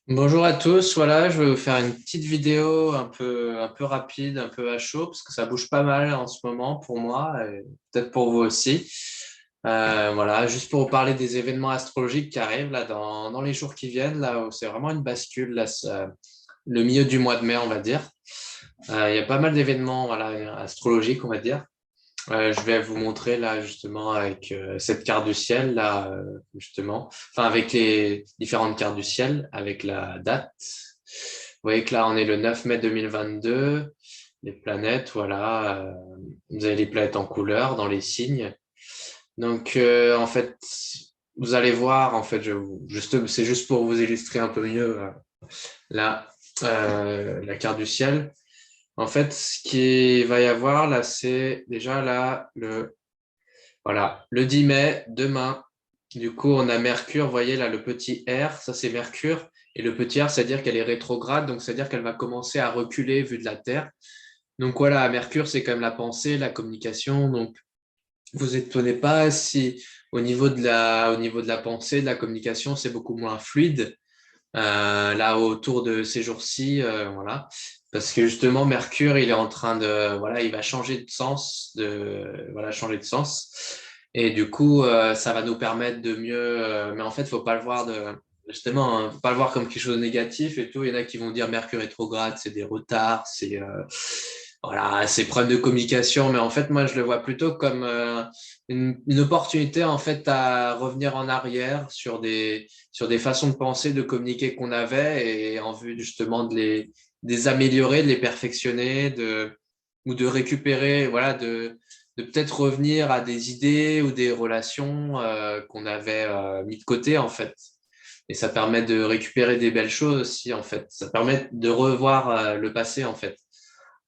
Bonjour à tous, voilà, je vais vous faire une petite vidéo un peu rapide, un peu à chaud, parce que ça bouge pas mal en ce moment pour moi, et peut-être pour vous aussi. Voilà, juste pour vous parler des événements astrologiques qui arrivent là dans les jours qui viennent, là où c'est vraiment une bascule, là, le milieu du mois de mai, on va dire. Il y a pas mal d'événements, voilà, astrologiques, on va dire. Je vais vous montrer là justement avec cette carte du ciel là justement, enfin avec les différentes cartes du ciel avec la date. Vous voyez que là on est le 9 mai 2022. Les planètes, voilà, vous avez les planètes en couleur dans les signes. Donc en fait, vous allez voir en fait, c'est juste pour vous illustrer un peu mieux là la carte du ciel. En fait, ce qui va y avoir là, c'est déjà là le 10 mai, demain. Du coup, on a Mercure, vous voyez là, le petit R, ça c'est Mercure. Et le petit R, c'est-à-dire qu'elle est rétrograde, donc c'est-à-dire qu'elle va commencer à reculer vu de la Terre. Donc voilà, Mercure, c'est quand même la pensée, la communication. Donc, vous étonnez pas si au niveau de la pensée, de la communication, c'est beaucoup moins fluide là autour de ces jours-ci, voilà, parce que justement Mercure, il est en train de, voilà, il va changer de sens, voilà, changer de sens, et du coup, ça va nous permettre de mieux, mais en fait, faut pas le voir justement, hein, faut pas le voir comme quelque chose de négatif et tout. Il y en a qui vont dire Mercure rétrograde, c'est des retards, voilà, c'est problème de communication, mais en fait, moi, je le vois plutôt comme une opportunité en fait à revenir en arrière sur des façons de penser, de communiquer qu'on avait et en vue justement de les améliorer, de les perfectionner, ou de récupérer, voilà, de peut-être revenir à des idées ou des relations qu'on avait mis de côté en fait. Et ça permet de récupérer des belles choses aussi en fait. Ça permet de revoir le passé en fait.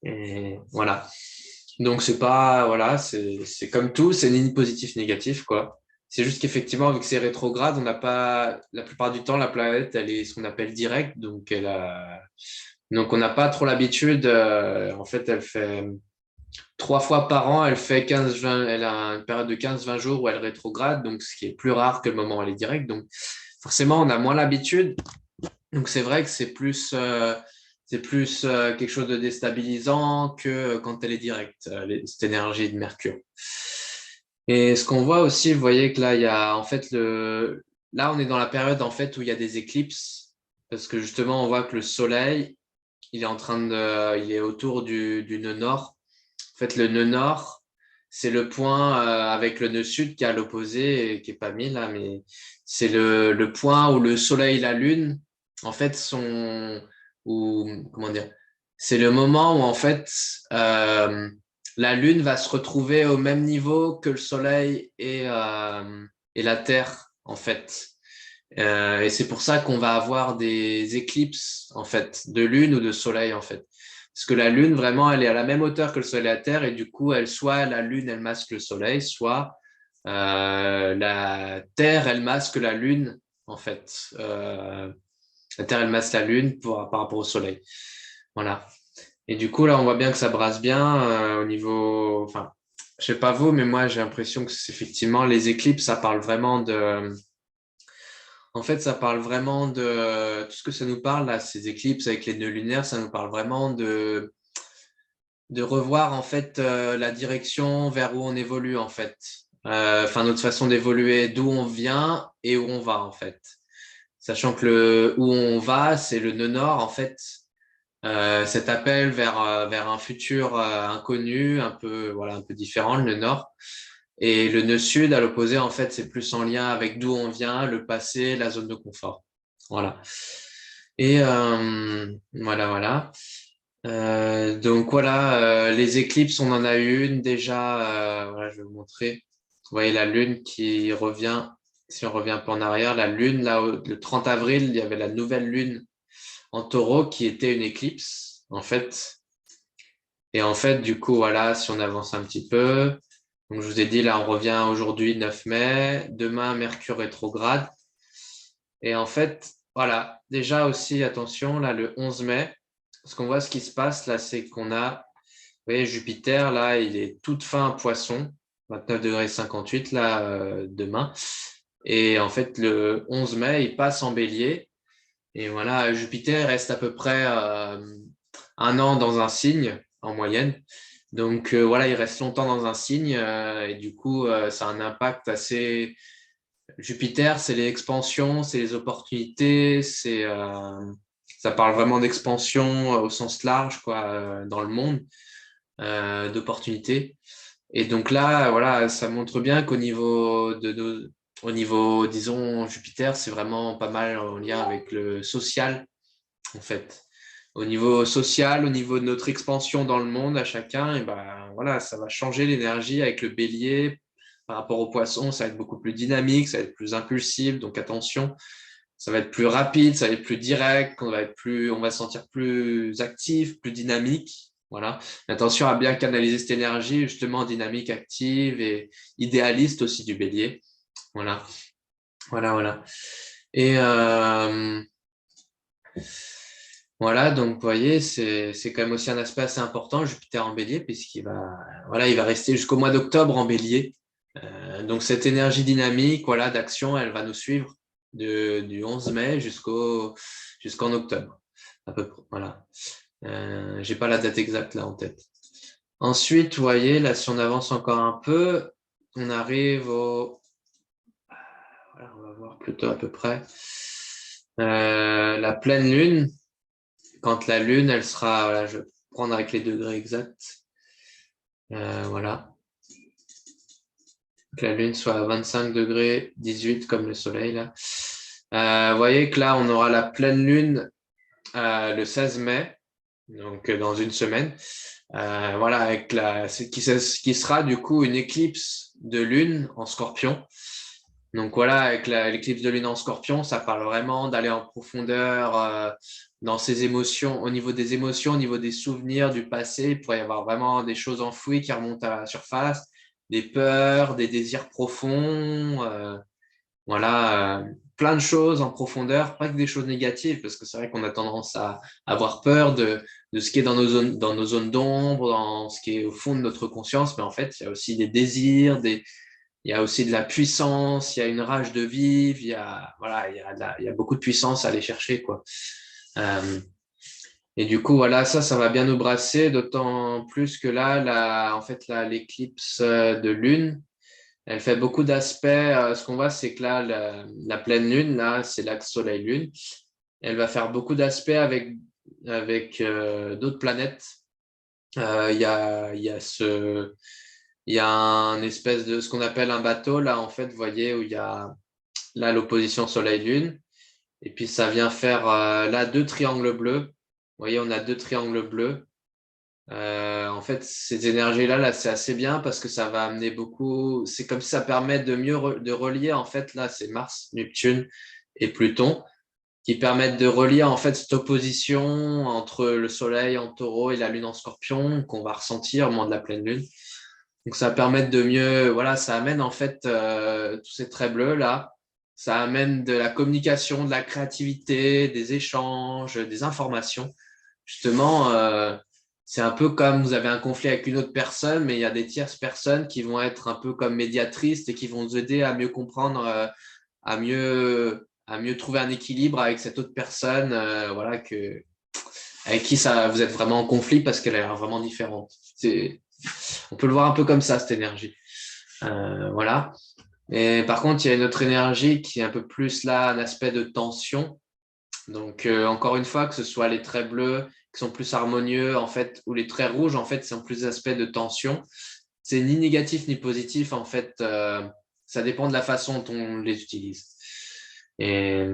Et voilà. Donc c'est pas, voilà, c'est comme tout, c'est ni positif ni négatif, quoi. C'est juste qu'effectivement, avec ces rétrogrades, on n'a pas, la plupart du temps, la planète, elle est ce qu'on appelle directe, donc on n'a pas trop l'habitude, en fait, elle fait 3 fois par an, elle fait 15-20, elle a une période de 15-20 jours où elle rétrograde, donc ce qui est plus rare que le moment où elle est directe, donc forcément, on a moins l'habitude, donc c'est vrai que c'est plus quelque chose de déstabilisant que quand elle est directe, cette énergie de Mercure. Et ce qu'on voit aussi, vous voyez que là, il y a en fait là, on est dans la période en fait où il y a des éclipses, parce que justement, on voit que le Soleil, il est autour du nœud nord. En fait, le nœud nord, c'est le point avec le nœud sud qui est à l'opposé et qui est pas mis là, mais c'est le point où le Soleil et la Lune, en fait, ou comment dire, c'est le moment où en fait euh, la Lune va se retrouver au même niveau que le Soleil et la Terre, en fait. Et c'est pour ça qu'on va avoir des éclipses, en fait, de Lune ou de Soleil, en fait. Parce que la Lune, vraiment, elle est à la même hauteur que le Soleil et la Terre, et du coup, soit la Lune, elle masque le Soleil, soit la Terre, elle masque la Lune, en fait. La Terre, elle masque la Lune par rapport au Soleil. Voilà. Et du coup, là, on voit bien que ça brasse bien au niveau. Enfin, je sais pas vous, mais moi, j'ai l'impression que c'est effectivement les éclipses, ça parle vraiment de. En fait, ça parle vraiment de tout ce que ça nous parle là, ces éclipses avec les nœuds lunaires, ça nous parle vraiment de revoir en fait la direction vers où on évolue en fait. Enfin, notre façon d'évoluer, d'où on vient et où on va en fait. Sachant que où on va, c'est le nœud nord en fait. Cet appel vers un futur inconnu, un peu voilà, un peu différent, le nœud nord. Et le nœud sud, à l'opposé, en fait, c'est plus en lien avec d'où on vient, le passé, la zone de confort. Voilà. Et voilà, voilà. Donc voilà, les éclipses, on en a eu une déjà. Voilà, je vais vous montrer. Vous voyez la lune qui revient. Si on revient un peu en arrière, la lune, là, le 30 avril, il y avait la nouvelle lune en taureau qui était une éclipse, en fait. Et en fait, du coup, voilà, si on avance un petit peu, donc je vous ai dit, là, on revient aujourd'hui, 9 mai, demain, Mercure rétrograde. Et en fait, voilà, déjà aussi, attention, là, le 11 mai, parce qu'on voit ce qui se passe, là, c'est qu'on a, vous voyez, Jupiter, là, il est toute fin poisson, 29 degrés 58 là, demain. Et en fait, le 11 mai, il passe en bélier. Et voilà, Jupiter reste à peu près 1 an dans un signe en moyenne. Donc voilà, il reste longtemps dans un signe et du coup, ça a un impact assez. Jupiter, c'est les expansions, c'est les opportunités, ça parle vraiment d'expansion au sens large, quoi, dans le monde, d'opportunités. Et donc là, voilà, ça montre bien qu'au niveau au niveau, disons, Jupiter, c'est vraiment pas mal en lien avec le social, en fait. Au niveau social, au niveau de notre expansion dans le monde à chacun, et ben voilà, ça va changer l'énergie avec le bélier. Par rapport au poisson, ça va être beaucoup plus dynamique, ça va être plus impulsif, donc attention, ça va être plus rapide, ça va être plus direct, on va se sentir plus actif, plus dynamique. Voilà. Attention à bien canaliser cette énergie, justement, dynamique, active et idéaliste aussi du bélier. Voilà. Voilà, voilà. Et voilà, donc vous voyez, c'est quand même aussi un aspect assez important, Jupiter en bélier, voilà, il va rester jusqu'au mois d'octobre en bélier. Donc cette énergie dynamique, voilà, d'action, elle va nous suivre du 11 mai jusqu'en octobre, à peu près. Voilà. J'ai pas la date exacte là en tête. Ensuite, vous voyez, là, si on avance encore un peu, on arrive voilà, on va voir plutôt à peu près la pleine lune. Quand la lune, elle sera, voilà, je vais prendre avec les degrés exacts. Voilà. Que la lune soit à 25 degrés 18 comme le soleil là. Vous voyez que là, on aura la pleine lune le 16 mai, donc dans une semaine. Voilà, qui sera du coup une éclipse de lune en scorpion. Donc voilà, avec l'éclipse de lune en scorpion, ça parle vraiment d'aller en profondeur dans ses émotions, au niveau des émotions, au niveau des souvenirs du passé. Il pourrait y avoir vraiment des choses enfouies qui remontent à la surface, des peurs, des désirs profonds, voilà, plein de choses en profondeur, pas que des choses négatives, parce que c'est vrai qu'on a tendance à avoir peur de ce qui est dans nos zones d'ombre, dans ce qui est au fond de notre conscience, mais en fait, il y a aussi des désirs, il y a aussi de la puissance, il y a une rage de vivre, voilà, il y a beaucoup de puissance à aller chercher, quoi. Euh, et du coup, voilà, ça va bien nous brasser, d'autant plus que là, en fait, là, l'éclipse de lune, elle fait beaucoup d'aspects. Ce qu'on voit, c'est que là, la pleine lune, là, c'est l'axe Soleil-Lune. Elle va faire beaucoup d'aspects avec d'autres planètes. Il y a un espèce de ce qu'on appelle un bateau, là, en fait, vous voyez, où il y a là l'opposition Soleil-Lune. Et puis ça vient faire là 2 triangles bleus. Vous voyez, on a 2 triangles bleus. En fait, ces énergies-là, là, c'est assez bien parce que ça va amener beaucoup. C'est comme si ça permet de mieux de relier. En fait, là, c'est Mars, Neptune et Pluton qui permettent de relier en fait cette opposition entre le Soleil en Taureau et la Lune en Scorpion qu'on va ressentir au moment de la pleine Lune. Donc ça va permettre de mieux, voilà, ça amène en fait tous ces traits bleus là, ça amène de la communication, de la créativité, des échanges, des informations. Justement, c'est un peu comme vous avez un conflit avec une autre personne, mais il y a des tierces personnes qui vont être un peu comme médiatrices et qui vont vous aider à mieux comprendre, à mieux trouver un équilibre avec cette autre personne, voilà, avec qui vous êtes vraiment en conflit parce qu'elle a l'air vraiment différente. On peut le voir un peu comme ça, cette énergie. Voilà. Et par contre, il y a une autre énergie qui est un peu plus là, un aspect de tension. Donc, encore une fois, que ce soit les traits bleus qui sont plus harmonieux, en fait, ou les traits rouges, en fait, sont plus d'aspects de tension. C'est ni négatif ni positif, en fait. Ça dépend de la façon dont on les utilise. Et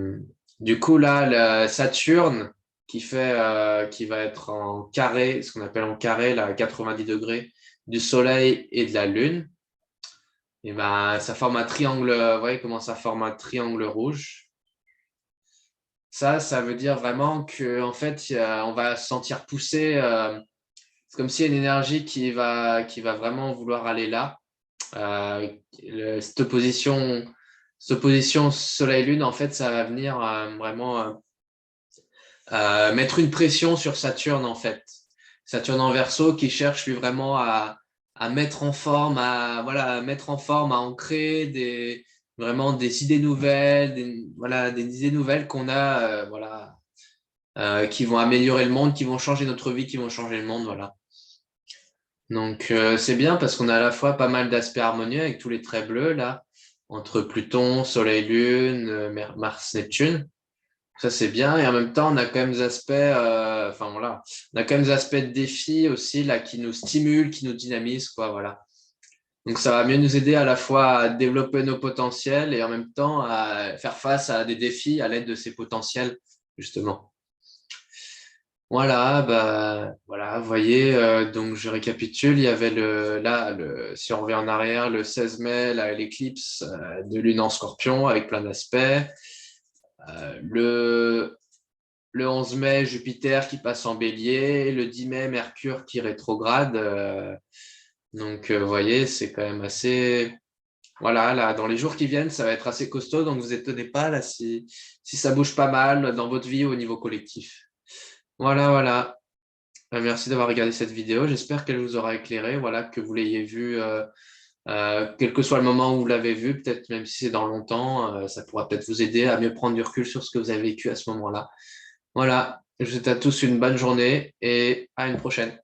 du coup, là, Saturne, qui va être en carré, ce qu'on appelle en carré, là, à 90 degrés du Soleil et de la Lune, et ben, ça forme un triangle. Vous voyez comment ça forme un triangle rouge? Ça veut dire vraiment que en fait, on va se sentir poussé. C'est comme s'il y a une énergie qui va vraiment vouloir aller là. Cette opposition Soleil-Lune, en fait, ça va venir vraiment mettre une pression sur Saturne, en fait. Saturne en Verseau qui cherche lui vraiment à mettre en forme, à voilà, à mettre en forme, à ancrer vraiment des idées nouvelles, voilà, des idées nouvelles qu'on a, voilà, qui vont améliorer le monde, qui vont changer notre vie, qui vont changer le monde, voilà. Donc c'est bien parce qu'on a à la fois pas mal d'aspects harmonieux avec tous les traits bleus là, entre Pluton, Soleil, Lune, Mars, Neptune. Ça c'est bien et en même temps on a quand même des aspects, enfin voilà, on a quand même des aspects de défi aussi là qui nous stimulent, qui nous dynamisent quoi, voilà. Donc ça va mieux nous aider à la fois à développer nos potentiels et en même temps à faire face à des défis à l'aide de ces potentiels justement. Voilà, bah voilà, vous voyez, donc je récapitule, il y avait si on revient en arrière, le 16 mai, là, l'éclipse de Lune en Scorpion avec plein d'aspects. Le 11 mai, Jupiter qui passe en Bélier, le 10 mai, Mercure qui rétrograde. Donc, vous voyez, c'est quand même assez. Voilà, là, dans les jours qui viennent, ça va être assez costaud, donc vous étonnez pas là si ça bouge pas mal dans votre vie au niveau collectif. Voilà, voilà. Merci d'avoir regardé cette vidéo. J'espère qu'elle vous aura éclairé, voilà, que vous l'ayez vue, quel que soit le moment où vous l'avez vue, peut-être même si c'est dans longtemps, ça pourra peut-être vous aider à mieux prendre du recul sur ce que vous avez vécu à ce moment-là. Voilà, je vous souhaite à tous une bonne journée et à une prochaine.